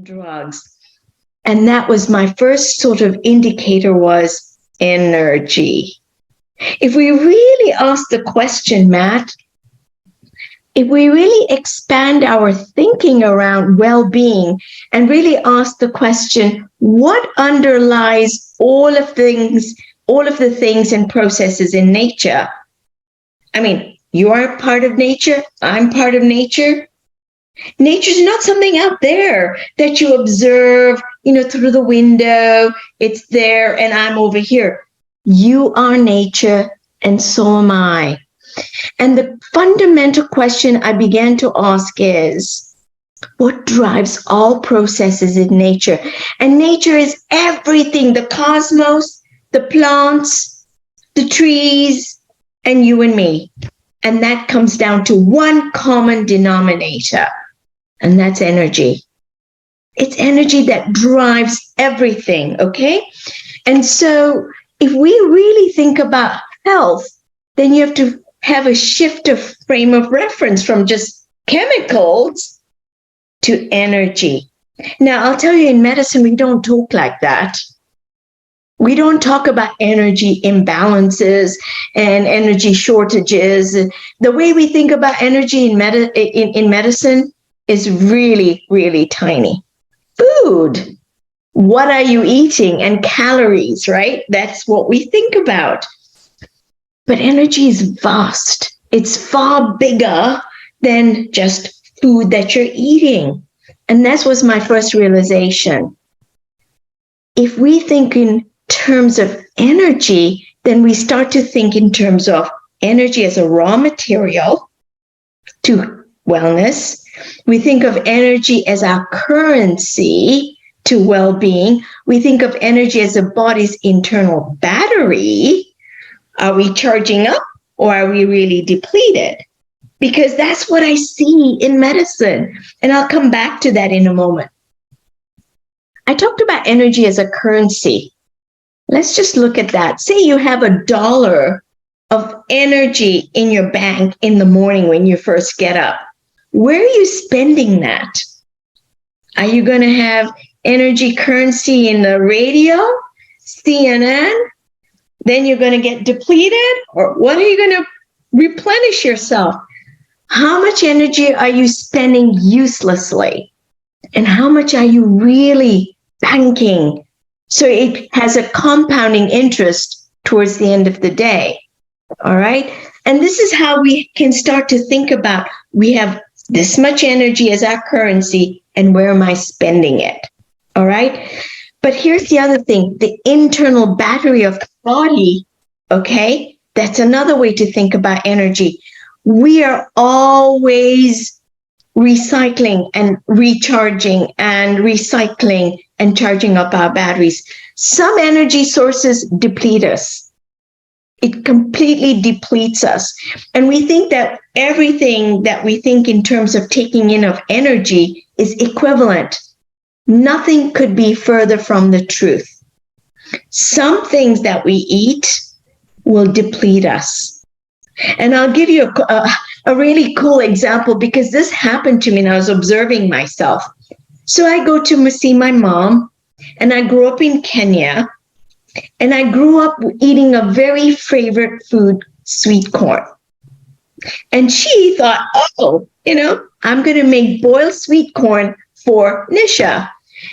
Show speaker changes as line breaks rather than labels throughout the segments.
drugs. And that was my first sort of indicator was energy. If we really ask the question, Matt, if we really expand our thinking around well-being and really ask the question, what underlies all of the things and processes in nature? I mean, you are part of nature, I'm part of nature. Nature's not something out there that you observe, through the window. It's there and I'm over here. You are nature and so am I. And the fundamental question I began to ask is, what drives all processes in nature? And nature is everything, the cosmos, the plants, the trees, and you and me. And that comes down to one common denominator, and that's energy. It's energy that drives everything, okay? And so if we really think about health, then you have to have a shift of frame of reference from just chemicals to energy. Now, I'll tell you, in medicine, we don't talk like that. We don't talk about energy imbalances and energy shortages. The way we think about energy in medicine is really, really tiny. Food. What are you eating? And calories, right? That's what we think about. But energy is vast. It's far bigger than just food that you're eating. And that was my first realization. If we think in terms of energy, then we start to think in terms of energy as a raw material to wellness. We think of energy as our currency to well-being. We think of energy as the body's internal battery. Are we charging up or are we really depleted? Because that's what I see in medicine. And I'll come back to that in a moment. I talked about energy as a currency. Let's just look at that. Say you have $1 of energy in your bank in the morning when you first get up. Where are you spending that? Are you going to have energy currency in the radio, CNN? Then you're going to get depleted? Or what are you going to replenish yourself? How much energy are you spending uselessly? And how much are you really banking? So it has a compounding interest towards the end of the day. All right. And this is how we can start to think about, we have this much energy as our currency, and where am I spending it? All right. But here's the other thing, the internal battery of the body. Okay. That's another way to think about energy. We are always recycling and recharging and recycling and charging up our batteries. Some energy sources deplete us. It completely depletes us. And we think that everything that we think in terms of taking in of energy is equivalent. Nothing could be further from the truth. Some things that we eat will deplete us. And I'll give you a really cool example, because this happened to me and I was observing myself. So I go to see my mom, and I grew up in Kenya, and I grew up eating a very favorite food, sweet corn. And she thought, I'm going to make boiled sweet corn for Nisha.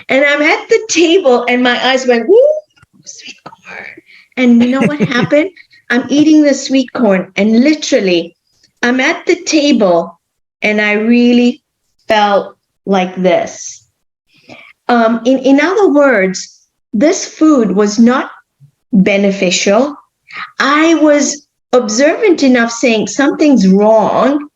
And I'm at the table and my eyes went, woo, sweet corn. And you know what happened? I'm eating the sweet corn, and literally I'm at the table and I really felt like this. In other words, this food was not beneficial. I was observant enough saying something's wrong.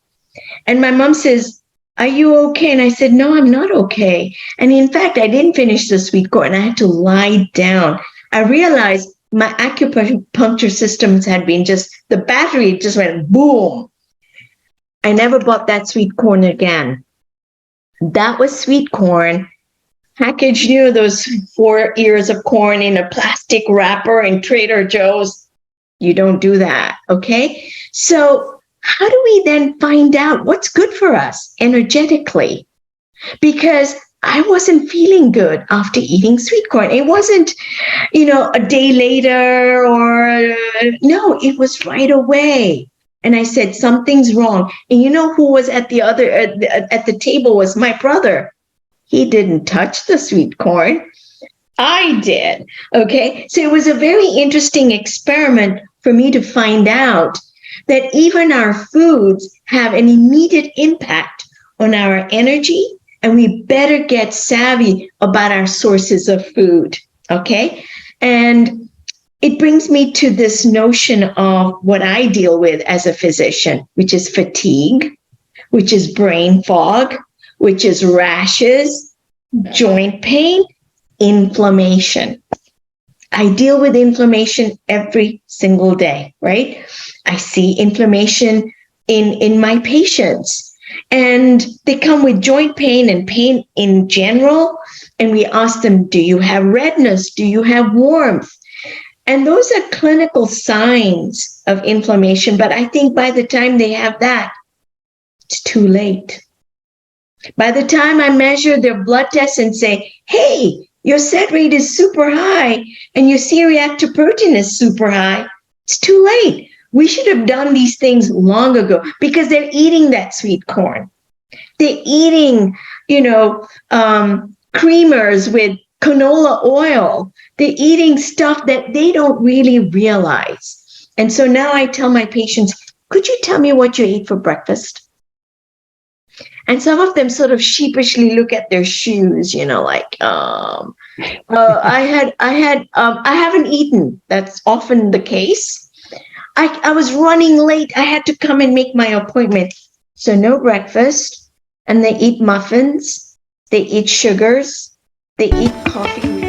And my mom says, are you okay? And I said, no, I'm not okay. And in fact, I didn't finish the sweet corn. I had to lie down. I realized my acupuncture systems had been the battery just went boom. I never bought that sweet corn again. That was sweet corn, packaged, those 4 ears of corn in a plastic wrapper in Trader Joe's. You don't do that, okay? So how do we then find out what's good for us energetically? Because I wasn't feeling good after eating sweet corn. It wasn't, a day later or no, it was right away. And I said, something's wrong. And who was at the table was my brother. He didn't touch the sweet corn. I did. Okay. So it was a very interesting experiment for me to find out that even our foods have an immediate impact on our energy, and we better get savvy about our sources of food. Okay. And it brings me to this notion of what I deal with as a physician, which is fatigue, which is brain fog, which is rashes, joint pain, inflammation. I deal with inflammation every single day, right? I see inflammation in my patients, and they come with joint pain and pain in general. And we ask them, do you have redness? Do you have warmth? And those are clinical signs of inflammation. But I think by the time they have that, it's too late. By the time I measure their blood tests and say, hey, your SET rate is super high and your C-reactive protein is super high, it's too late. We should have done these things long ago because they're eating that sweet corn. They're eating, creamers with canola oil. They're eating stuff that they don't really realize. And so now I tell my patients, could you tell me what you ate for breakfast? And some of them sort of sheepishly look at their shoes, I haven't eaten. That's often the case. I was running late. I had to come and make my appointment. So no breakfast. And they eat muffins. They eat sugars. They eat coffee.